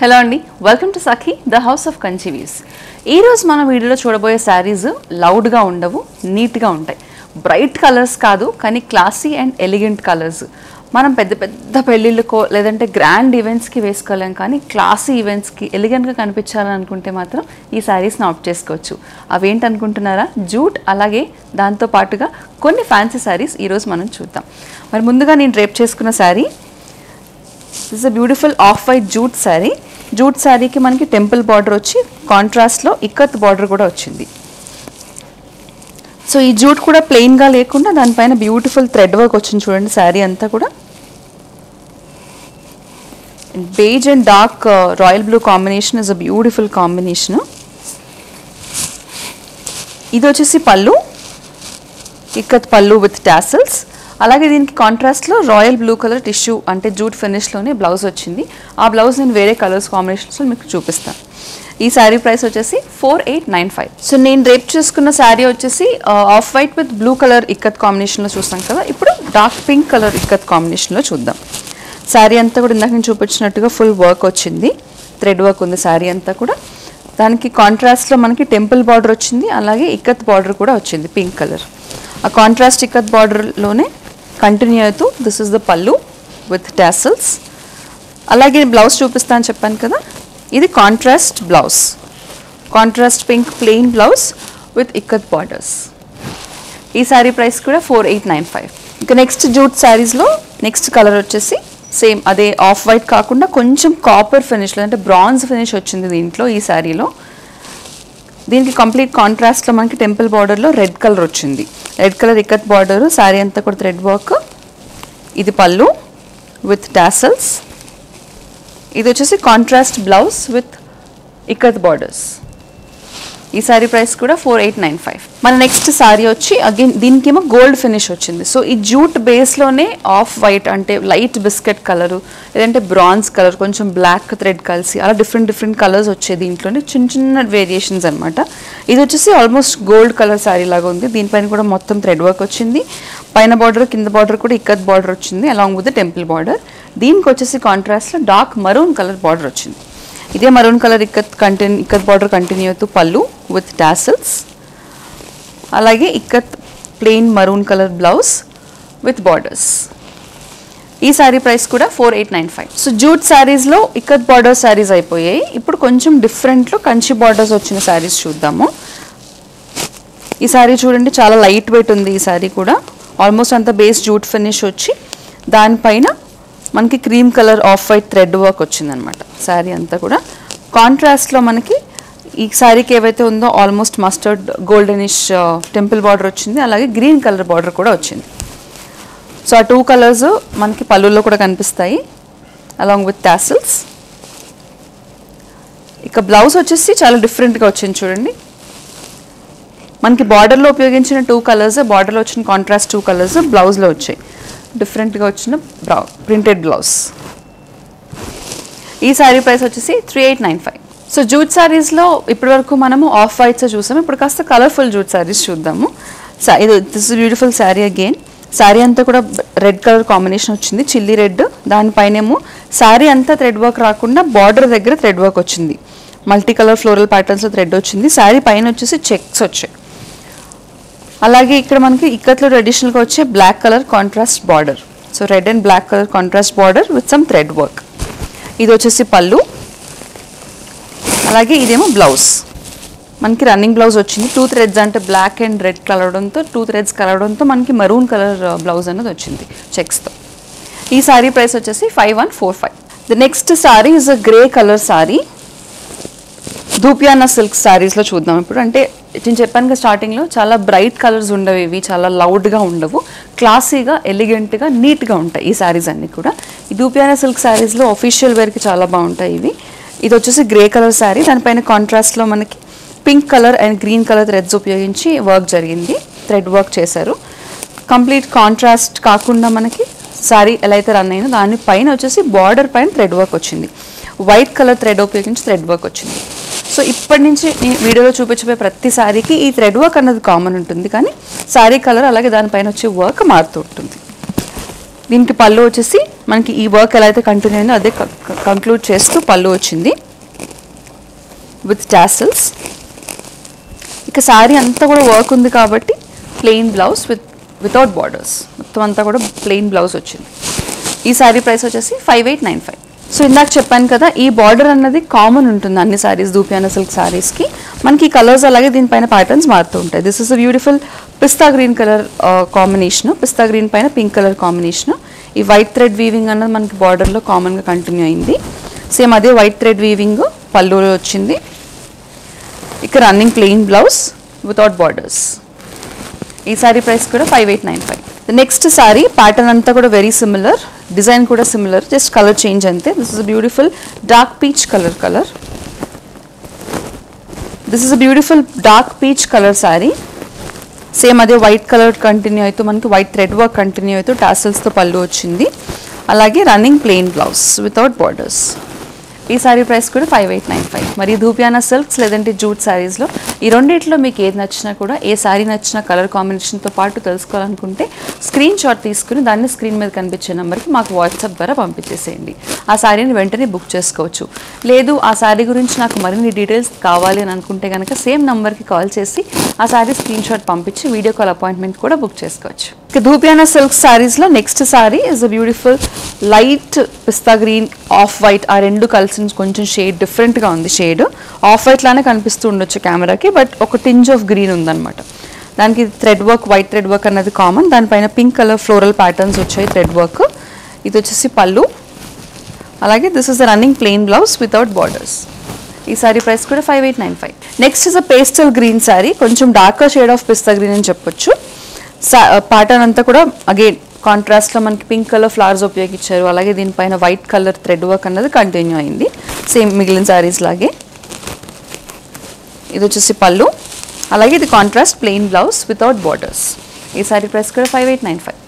Hello అండి, welcome to Sakhi the house of Kanchi weaves. ఈరోజు మన వీడియోలో చూడబోయే శారీస్ లౌడ్గా ఉండవు, నీట్గా ఉంటాయి. బ్రైట్ కలర్స్ కాదు, కానీ క్లాసీ అండ్ ఎలిగెంట్ కలర్స్. మనం పెద్ద పెద్ద పెళ్ళిళ్ళకో లేదంటే గ్రాండ్ ఈవెంట్స్కి వేసుకోలేం, కానీ క్లాసీ ఈవెంట్స్కి ఎలిగెంట్గా కనిపించాలని అనుకుంటే మాత్రం ఈ శారీస్ని ఆప్ట్ చేసుకోవచ్చు. అవేంటనుకుంటున్నారా? జూట్, అలాగే దాంతో పాటుగా కొన్ని ఫ్యాన్సీ శారీస్ ఈరోజు మనం చూద్దాం. మరి ముందుగా నేను డ్రేప్ చేసుకున్న sari, this is a beautiful off white jute sari. Jute శారీకి మనకి టెంపుల్ బార్డర్ వచ్చి కాంట్రాస్ట్లో ఇక్కత్ బార్డర్ కూడా వచ్చింది. సో ఈ జూట్ కూడా ప్లెయిన్గా లేకుండా దానిపైన బ్యూటిఫుల్ థ్రెడ్ వర్క్ వచ్చింది. చూడండి, శారీ అంతా కూడా beige and dark royal blue combination is a beautiful combination. ఇది వచ్చేసి పళ్ళు, ఇక్కత్ పళ్ళు విత్ టాసల్స్. అలాగే దీనికి కాంట్రాస్ట్లో రాయల్ బ్లూ కలర్ టిష్యూ అంటే జూట్ ఫినిష్లోనే బ్లౌజ్ వచ్చింది. ఆ బ్లౌజ్ నేను వేరే కలర్స్ కాంబినేషన్స్లో మీకు చూపిస్తాను. ఈ శారీ ప్రైస్ వచ్చేసి 4895. సో నేను రేప్ చేసుకున్న శారీ వచ్చేసి off white with blue colour ikat కాంబినేషన్లో చూస్తాం కదా. ఇప్పుడు డార్క్ పింక్ కలర్ ఇక్కత్ కాంబినేషన్లో చూద్దాం. శారీ అంతా కూడా ఇందాక నేను చూపించినట్టుగా ఫుల్ వర్క్ వచ్చింది, థ్రెడ్ వర్క్ ఉంది శారీ అంతా కూడా. దానికి కాంట్రాస్ట్లో మనకి టెంపుల్ బార్డర్ వచ్చింది, అలాగే ఇక్కత్ బార్డర్ కూడా వచ్చింది పింక్ కలర్. ఆ కాంట్రాస్ట్ ఇక్కత్ బార్డర్లోనే కంటిన్యూ అవుతూ దిస్ ఇస్ ద పళ్ళు విత్ టాసల్స్. అలాగే బ్లౌజ్ చూపిస్తాను చెప్పాను కదా, ఇది contrast blouse, contrast pink plain blouse with ikat borders. ఈ శారీ ప్రైస్ కూడా 4895. ఇంకా నెక్స్ట్ జూట్ శారీస్లో నెక్స్ట్ కలర్ వచ్చేసి సేమ్ అదే ఆఫ్ వైట్ కాకుండా కొంచెం కాపర్ ఫినిష్లో అంటే బ్రాంజ్ ఫినిష్ వచ్చింది దీంట్లో. ఈ శారీలో దీనికి కంప్లీట్ కాంట్రాస్ట్లో మనకి టెంపుల్ బార్డర్లో రెడ్ కలర్ వచ్చింది. Red colour ikat border, sari అంతా కూడా థ్రెడ్ వర్క్. ఇది పళ్ళు విత్ టాసల్స్. ఇది వచ్చేసి contrast blouse with ikat borders. ఈ శారీ ప్రైస్ కూడా 4895. మన నెక్స్ట్ శారీ వచ్చి అగైన్ దీనికేమో గోల్డ్ ఫినిష్ వచ్చింది. సో ఈ జూట్ బేస్లోనే ఆఫ్ వైట్ అంటే లైట్ బిస్కెట్ కలరు, లేదంటే బ్రాంజ్ కలర్, కొంచెం బ్లాక్ థ్రెడ్ కలిసి అలా డిఫరెంట్ కలర్స్ వచ్చాయి దీంట్లోనే, చిన్న చిన్న వేరియేషన్స్ అనమాట. ఇది వచ్చేసి ఆల్మోస్ట్ గోల్డ్ కలర్ శారీ లాగా ఉంది. దీనిపైన కూడా మొత్తం థ్రెడ్ వర్క్ వచ్చింది. పైన బార్డర్ కింద బార్డర్ కూడా ఇక్కత్ బార్డర్ వచ్చింది అలాంగ్ విత్ టెంపుల్ బార్డర్. దీనికి వచ్చేసి కాంట్రాస్ట్లో డార్క్ మరూన్ కలర్ బార్డర్ వచ్చింది. ఇదే maroon colour ikat border continue అవుతూ పళ్ళు విత్ టాసల్స్. అలాగే ikat plain maroon colour blouse with borders. ఈ శారీ ప్రైస్ కూడా 4895. సో జూట్ శారీస్లో ఇక్కత్ బార్డర్ శారీస్ అయిపోయాయి. ఇప్పుడు కొంచెం డిఫరెంట్లో కంచి బార్డర్స్ వచ్చిన శారీస్ చూద్దాము. ఈ శారీ చూడండి, చాలా లైట్ వెయిట్ ఉంది. ఈ శారీ కూడా ఆల్మోస్ట్ అంత బేస్ జూట్ ఫినిష్ వచ్చి దానిపైన మనకి cream colour off white thread work వచ్చిందనమాట. శారీ అంతా కూడా కాంట్రాస్ట్లో మనకి ఈ శారీకి ఏవైతే ఉందో almost mustard goldenish temple border వచ్చింది, అలాగే గ్రీన్ కలర్ బార్డర్ కూడా వచ్చింది. సో ఆ 2 కలర్స్ మనకి పళ్ళుల్లో కూడా కనిపిస్తాయి అలాంగ్ విత్ టాసల్స్. ఇక బ్లౌజ్ వచ్చేసి చాలా డిఫరెంట్గా వచ్చింది చూడండి. మనకి బార్డర్లో ఉపయోగించిన 2 కలర్స్, బార్డర్లో వచ్చిన కాంట్రాస్ట్ 2 కలర్స్ బ్లౌజ్లో వచ్చాయి. డిఫరెంట్గా వచ్చిన ప్రింటెడ్ బ్లౌజ్. ఈ శారీ ప్రైస్ వచ్చేసి 3895. సో జూట్ శారీస్లో ఇప్పటివరకు మనము ఆఫ్ వైట్స్ చూసాము. ఇప్పుడు కాస్త కలర్ఫుల్ జూట్ శారీస్ చూద్దాము. This is beautiful sari again. Sari అంతా కూడా రెడ్ కలర్ కాంబినేషన్ వచ్చింది, చిల్లీ రెడ్. దానిపైనేమో శారీ అంతా థ్రెడ్ వర్క్ రాకుండా బార్డర్ దగ్గర థ్రెడ్ వర్క్ వచ్చింది. మల్టీ కలర్ ఫ్లోరల్ ప్యాటర్న్స్లో థ్రెడ్ వచ్చింది. శారీ పైన వచ్చేసి చెక్స్ వచ్చాయి. అలాగే ఇక్కడ మనకి ఇక్కత్లో ట్రెడిషనల్గా వచ్చే black colour contrast border. So red and black colour contrast border with some thread work. ఇది వచ్చేసి పళ్ళు, అలాగే ఇదేమో బ్లౌజ్. మనకి రన్నింగ్ బ్లౌజ్ వచ్చింది. 2 థ్రెడ్స్ అంటే బ్లాక్ అండ్ రెడ్ కలవడంతో 2 థ్రెడ్స్ కలవడంతో మనకి మరూన్ కలర్ బ్లౌజ్ అనేది వచ్చింది చెక్స్తో. ఈ శారీ ప్రైస్ వచ్చేసి 5145. The next sari is a grey colour sari. ధూపియానా సిల్క్ శారీస్లో చూద్దాం ఇప్పుడు. అంటే నేను చెప్పాను కదా స్టార్టింగ్లో, చాలా బ్రైట్ కలర్స్ ఉండవు ఇవి, చాలా లౌడ్గా ఉండవు, క్లాసీగా ఎలిగెంట్గా నీట్గా ఉంటాయి ఈ శారీస్ అన్నీ కూడా. ఈ ధూపియానా సిల్క్ శారీస్లో ఆఫీషియల్ వేర్కి చాలా బాగుంటాయి ఇవి. ఇది వచ్చేసి గ్రే కలర్ శారీ, దానిపైన కాంట్రాస్ట్లో మనకి pink colour and green colour threads ఉపయోగించి వర్క్ జరిగింది, థ్రెడ్ వర్క్ చేశారు. కంప్లీట్ కాంట్రాస్ట్ కాకుండా మనకి శారీ ఎలా అయితే రన్ అయినా దానిపైన వచ్చేసి బార్డర్ పైన థ్రెడ్ వర్క్ వచ్చింది. వైట్ కలర్ థ్రెడ్ ఉపయోగించి థ్రెడ్ వర్క్ వచ్చింది. సో ఇప్పటి నుంచి నేను వీడియోలో చూపించబోయే ప్రతి శారీకి ఈ థ్రెడ్ వర్క్ అన్నది కామన్ ఉంటుంది, కానీ శారీ కలర్ అలాగే దానిపైన వచ్చే వర్క్ మారుతూ ఉంటుంది. దీనికి పళ్ళు వచ్చేసి మనకి ఈ వర్క్ ఎలా అయితే కంటిన్యూ అయిందో అదే కంక్లూడ్ చేస్తూ పళ్ళు వచ్చింది విత్ టాసిల్స్. ఇక శారీ అంతా కూడా వర్క్ ఉంది కాబట్టి ప్లెయిన్ బ్లౌజ్ వితౌట్ బార్డర్స్, మొత్తం అంతా కూడా ప్లెయిన్ బ్లౌజ్ వచ్చింది. ఈ శారీ ప్రైస్ వచ్చేసి 5895. సో ఇందాక చెప్పాను కదా, ఈ బార్డర్ అన్నది కామన్ ఉంటుంది అన్ని శారీస్, దూపియానా సిల్క్ శారీస్కి. మనకి కలర్స్ అలాగే దీనిపైన ప్యాటర్న్స్ మారుతూ ఉంటాయి. This is a beautiful pista green colour combination, pista green పైన పింక్ కలర్ కాంబినేషన్. ఈ వైట్ థ్రెడ్ వీవింగ్ అన్నది మనకి బార్డర్లో కామన్గా కంటిన్యూ అయింది. సేమ్ అదే వైట్ థ్రెడ్ వీవింగ్ పళ్ళులో వచ్చింది. ఇక running plain blouse without borders. ఈ సారీ ప్రైస్ కూడా 5895. నెక్స్ట్ సారీ ప్యాటర్న్ అంతా కూడా వెరీ సిమిలర్, డిజైన్ కూడా సిమిలర్, జస్ట్ కలర్ చేంజ్ అంతే. This is a beautiful dark peach colour. This is a beautiful dark peach colour sorry. Same అదే white colour continue అవుతూ మనకి white thread work continue అవుతూ టాసిల్స్తో పళ్ళు వచ్చింది. అలాగే running plain blouse without borders. ఈ sari price కూడా 5895. మరి దూపియానా సిల్క్స్ లేదంటే జూట్ శారీస్లో ఈ రెండిట్లో మీకు ఏది నచ్చినా కూడా, ఏ శారీ నచ్చినా కలర్ కాంబినేషన్తో పాటు తెలుసుకోవాలనుకుంటే స్క్రీన్ షాట్ తీసుకుని దాన్ని స్క్రీన్ మీద కనిపించే నెంబర్కి మాకు వాట్సాప్ ద్వారా పంపించేసేయండి. ఆ శారీని వెంటనే బుక్ చేసుకోవచ్చు. లేదు ఆ శారీ గురించి నాకు మరిన్ని డీటెయిల్స్ కావాలి అని అనుకుంటే కనుక సేమ్ నెంబర్కి కాల్ చేసి ఆ శారీ స్క్రీన్ షాట్ పంపించి వీడియో కాల్ అపాయింట్మెంట్ కూడా బుక్ చేసుకోవచ్చు. ఇక దూపియానా సిల్క్ శారీస్లో next sari is a beautiful light pista green, off white, ఆ రెండు కలిసి కొంచెం షేడ్ డిఫరెంట్గా ఉంది. షేడ్ ఆఫ్ వైట్ లానే కనిపిస్తూ ఉండొచ్చు కెమెరాకి, బట్ ఒక టింజ్ ఆఫ్ గ్రీన్ ఉందన్నమాట. దానికి thread work, white thread work అన్నది కామన్. దానిపైన పింక్ కలర్ ఫ్లోరల్ ప్యాటర్న్స్ వచ్చాయి థ్రెడ్ వర్క్. ఇది వచ్చేసి పళ్ళు. అలాగే this is the running plain blouse without borders. ఈ సారీ ప్రైస్ కూడా 5895. Next is a pastel green sari, కొంచెం darker shade of pista green అని చెప్పొచ్చు. ప్యాటర్న్ అంతా కూడా అగైన్ కాంట్రాస్ట్లో మనకి పింక్ కలర్ ఫ్లవర్స్ ఉపయోగించారు. అలాగే దీనిపైన వైట్ కలర్ థ్రెడ్ వర్క్ అన్నది కంటిన్యూ అయింది సేమ్ మిగిలిన శారీస్ లాగే. ఇది వచ్చేసి పళ్ళు. అలాగే ఇది contrast plain blouse without borders. ఈ సారీ ప్రైస్ కూడా 5895.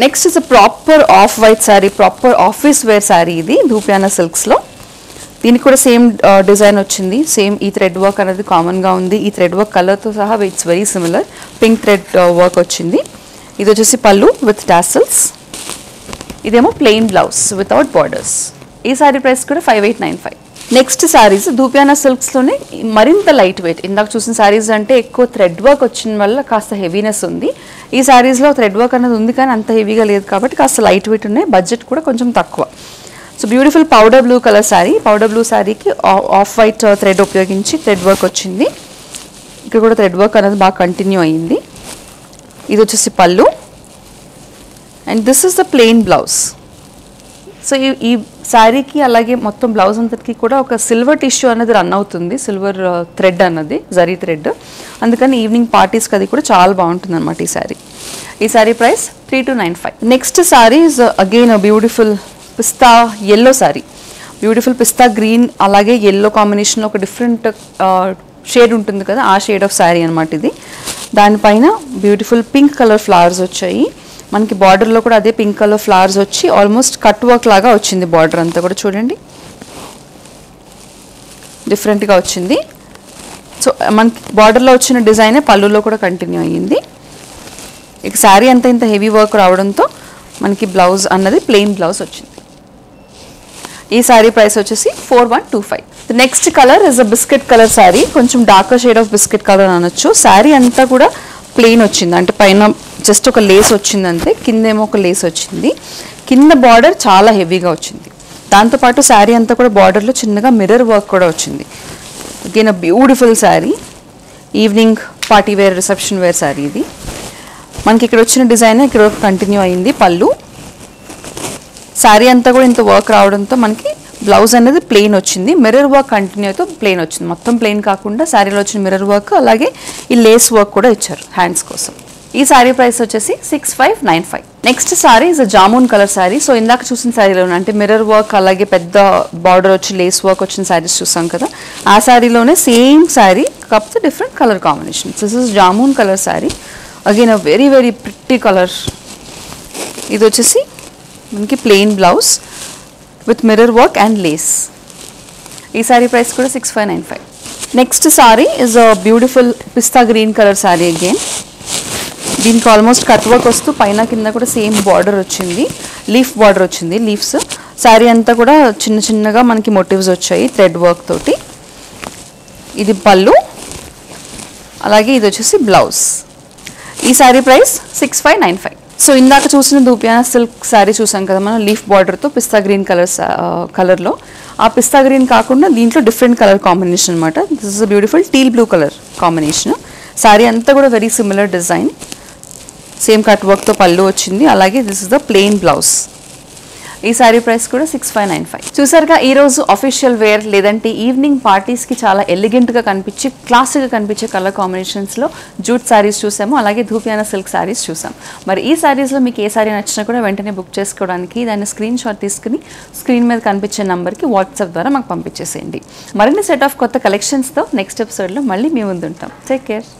Next is a proper of white sari, proper office wear sari. ఇది దూపియానా సిల్క్స్లో. దీనికి కూడా సేమ్ డిజైన్ వచ్చింది. సేమ్ ఈ థ్రెడ్ వర్క్ అనేది కామన్గా ఉంది. ఈ థ్రెడ్ వర్క్ కలర్తో సహా it's very similar. Pink thread work వచ్చింది. ఇది వచ్చేసి పళ్ళు విత్ టాసిల్స్. ఇదేమో ప్లెయిన్ బ్లౌజ్ వితౌట్ బార్డర్స్. ఈ సారీ ప్రైస్ కూడా 5895. నెక్స్ట్ శారీస్ దూపియానా సిల్క్స్లోనే మరింత లైట్ వెయిట్. ఇందాక చూసిన శారీస్ అంటే ఎక్కువ థ్రెడ్ వర్క్ వచ్చిన వల్ల కాస్త హెవీనెస్ ఉంది. ఈ శారీస్లో థ్రెడ్ వర్క్ అనేది ఉంది కానీ అంత హెవీగా లేదు కాబట్టి కాస్త లైట్ వెయిట్ ఉన్నాయి. బడ్జెట్ కూడా కొంచెం తక్కువ. So beautiful powder blue colour sari. Powder blue శారీకి ఆఫ్ వైట్ థ్రెడ్ ఉపయోగించి థ్రెడ్ వర్క్ వచ్చింది. ఇక్కడ కూడా థ్రెడ్ వర్క్ అనేది బాగా కంటిన్యూ అయ్యింది. ఇది వచ్చేసి పళ్ళు. And this is the plain blouse. So ఈ శారీకి అలాగే మొత్తం బ్లౌజ్ అంతటికి కూడా ఒక సిల్వర్ టిష్యూ అనేది రన్ అవుతుంది, సిల్వర్ థ్రెడ్ అన్నది, జరీ థ్రెడ్. అందుకని ఈవినింగ్ పార్టీస్కి అది కూడా చాలా బాగుంటుంది అనమాట ఈ శారీ. ఈ sari price 3295. Next sari is again beautiful pista yellow sari. Beautiful pista green అలాగే ఎల్లో కాంబినేషన్లో ఒక డిఫరెంట్ షేడ్ ఉంటుంది కదా, ఆ షేడ్ ఆఫ్ శారీ అనమాట ఇది. దానిపైన బ్యూటిఫుల్ పింక్ కలర్ ఫ్లవర్స్ వచ్చాయి. మనకి బార్డర్లో కూడా అదే పింక్ కలర్ ఫ్లవర్స్ వచ్చి ఆల్మోస్ట్ కట్ వర్క్ లాగా వచ్చింది. బార్డర్ అంతా కూడా చూడండి డిఫరెంట్గా వచ్చింది. సో మనకి బార్డర్లో వచ్చిన డిజైనే పళ్ళులో కూడా కంటిన్యూ అయ్యింది. ఇక శారీ అంతా ఇంత హెవీ వర్క్ రావడంతో మనకి బ్లౌజ్ అన్నది ప్లెయిన్ బ్లౌజ్ వచ్చింది. ఈ శారీ ప్రైస్ వచ్చేసి 4125. Next colour is a biscuit colour sari. కొంచెం darker shade of biscuit colour అనొచ్చు. శారీ అంతా కూడా ప్లెయిన్ వచ్చింది, అంటే పైన జస్ట్ ఒక లేస్ వచ్చింది అంతే, కిందేమో ఒక లేస్ వచ్చింది. కింద బార్డర్ చాలా హెవీగా వచ్చింది. దాంతోపాటు శారీ అంతా కూడా బార్డర్లో చిన్నగా మిర్రర్ వర్క్ కూడా వచ్చింది. Again a beautiful sari, evening party wear, reception wear sari ఇది. మనకి ఇక్కడ వచ్చిన డిజైన్ ఇక్కడ కంటిన్యూ అయింది. పళ్ళు. శారీ అంతా కూడా ఇంత వర్క్ రావడంతో మనకి బ్లౌజ్ అనేది ప్లెయిన్ వచ్చింది. మిర్రర్ వర్క్ కంటిన్యూ అయితే ప్లెయిన్ వచ్చింది. మొత్తం ప్లెయిన్ కాకుండా శారీలో వచ్చిన మిర్రర్ వర్క్ అలాగే ఈ లేస్ వర్క్ కూడా ఇచ్చారు హ్యాండ్స్ కోసం. ఈ శారీ ప్రైస్ వచ్చేసి 6595. Next sari is jamun colour sari. So ఇందాక చూసిన శారీలోనే అంటే మిర్రర్ వర్క్ అలాగే పెద్ద బార్డర్ వచ్చి లేస్ వర్క్ వచ్చిన శారీస్ చూసాం కదా, ఆ శారీలోనే సేమ్ శారీ కాకపోతే different colour combination. This is jamun colour sari. Again a very very pretty colour. ఇది వచ్చేసి మనకి plain blouse with mirror work and Lay's. ఈ శారీ ప్రైస్ కూడా 6595. Next sari is a beautiful pista green colour sari. Again దీనికి ఆల్మోస్ట్ కట్ వర్క్ వస్తూ పైన కింద కూడా సేమ్ బార్డర్ వచ్చింది. లీఫ్ బార్డర్ వచ్చింది, లీవ్స్. శారీ అంతా కూడా చిన్న చిన్నగా మనకి మోటివ్స్ వచ్చాయి థ్రెడ్ వర్క్ తోటి. ఇది పళ్ళు, అలాగే ఇది వచ్చేసి బ్లౌజ్. ఈ శారీ ప్రైస్ 6595. సో ఇందాక చూసిన ధూపియానా సిల్క్ శారీ చూసాం కదా మనం, లీఫ్ బార్డర్తో పిస్తా గ్రీన్ కలర్లో. ఆ పిస్తా గ్రీన్ కాకుండా దీంట్లో డిఫరెంట్ కలర్ కాంబినేషన్ అనమాట. This is a beautiful teal blue colour combination. Sari అంతా కూడా very similar design, same cut వర్క్తో పళ్ళు వచ్చింది. అలాగే this is the plain blouse. ఈ శారీ ప్రైస్ కూడా 6595. చూసారుగా ఈరోజు అఫీషియల్ వేర్ లేదంటే ఈవినింగ్ పార్టీస్కి చాలా ఎలిగెంట్గా కనిపించి క్లాసిక్గా కనిపించే కలర్ కాంబినేషన్స్లో జూట్ శారీస్ చూసాము, అలాగే ధూపియానా సిల్క్ శారీస్ చూసాం. మరి ఈ శారీస్లో మీకు ఏ శారీ నచ్చినా కూడా వెంటనే బుక్ చేసుకోవడానికి దాన్ని స్క్రీన్ షాట్ తీసుకుని స్క్రీన్ మీద కనిపించే నెంబర్కి వాట్సాప్ ద్వారా మాకు పంపించేసేయండి. మరిన్ని సెట్ ఆఫ్ కొత్త కలెక్షన్స్తో నెక్స్ట్ ఎపిసోడ్లో మళ్ళీ మీ ముందు ఉంటాం. Take care.